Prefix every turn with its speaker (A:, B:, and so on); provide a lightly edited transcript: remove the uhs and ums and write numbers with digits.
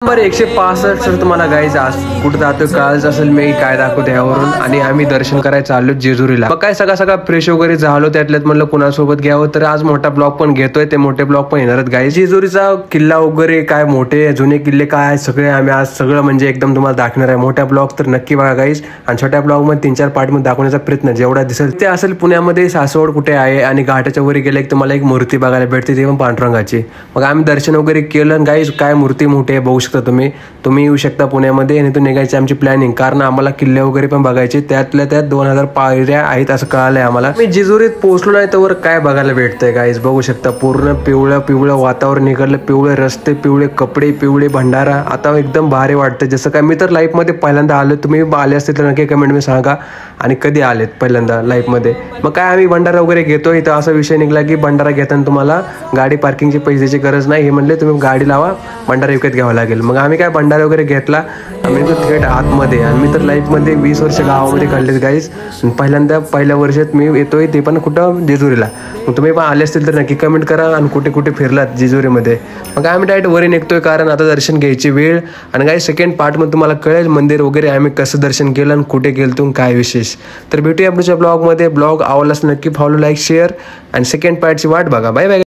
A: Number 165 sir तुम्हाला guys आज कुठं जातो कळायचं असेल मी काय दाखवतो यावरून. आणि आम्ही दर्शन करायला चाललो जेजुरीला. मग काय सगळा फ्रेश वगैरे झालो त्यातल्यात म्हणलं कुणासोबत घ्यावं, तर आज मोठा ब्लॉग पण घेतोय. ते मोठे ब्लॉग पण येणार आहेत गाईज. जेजुरीचा किल्ला वगैरे काय मोठे जुने किल्ले काय सगळे आम्ही आज सगळं म्हणजे एकदम तुम्हाला दाखवणार आहे. मोठ्या ब्लॉग तर नक्की बघा गाईज. आणि छोट्या ब्लॉग मध्ये 3-4 पार्ट मध्ये दाखवण्याचा प्रयत्न जेवढा दिसेल ते असेल. पुण्यामध्ये सासवड कुठे आहे आणि घाटाच्या वर गेले की तुम्हाला एक मूर्ती बघायला भेटते, ते पण पांडुरंगाची. मग आम्ही दर्शन वगैरे केलं गाईज. काय मूर्ती मोठी आहे बघू शकता तुम्ही येऊ शकता पुण्यामध्ये. आणि तो निघायची आमची प्लॅनिंग, कारण आम्हाला किल्ले वगैरे पण बघायचे. त्यातल्या त्यात 2000 पायऱ्या आहेत असं कळालंय आम्हाला. मी जेजुरीत पोहोचलो नाही तर काय बघायला भेटतंय गाईज बघू शकता. पूर्ण पिवळं वातावरण निघालं, पिवळे रस्ते, पिवळे कपडे, पिवळे भंडारा. आता एकदम भारी वाटतं. जसं काय मी तर लाईफमध्ये पहिल्यांदा आलो. तुम्ही आले असतील तर नक्की कमेंट मध्ये सांगा आणि कधी आलेत पहिल्यांदा लाईफमध्ये. मग काय आम्ही भंडारा वगैरे घेतो. इथं असा विषय निघला की भंडारा घेताना तुम्हाला गाडी पार्किंगची पैशाची गरज नाही. हे म्हणले तुम्ही गाडी लावा, भंडारा विकत घ्यावा लागेल. मग आम्ही काय भंडारा वगैरे घेतला. आम्ही तो थेट आतमध्ये. आणि मी तर लाईफमध्ये 20 वर्ष गावामध्ये काढलेत गाईज. पहिल्या वर्षात मी येतोय, ते पण कुठं जेजुरीला. मग तुम्ही पण आले असतील तर नक्की कमेंट करा आणि कुठे कुठे फिरलात जेजुरीमध्ये. मग आम्ही डायरेक्ट वरी निघतोय, कारण आता दर्शन घ्यायची वेळ. आणि काही सेकंड पार्टमध्ये तुम्हाला कळेल मंदिर वगैरे आम्ही कसं दर्शन केलं आणि कुठे गेलतो काय विशेष. तर भेटूया पुढच्या ब्लॉगमध्ये. ब्लॉग आवडलाच नक्की फॉलो, लाईक, शेअर आणि सेकंड पार्टची वाट बघा. Bye bye.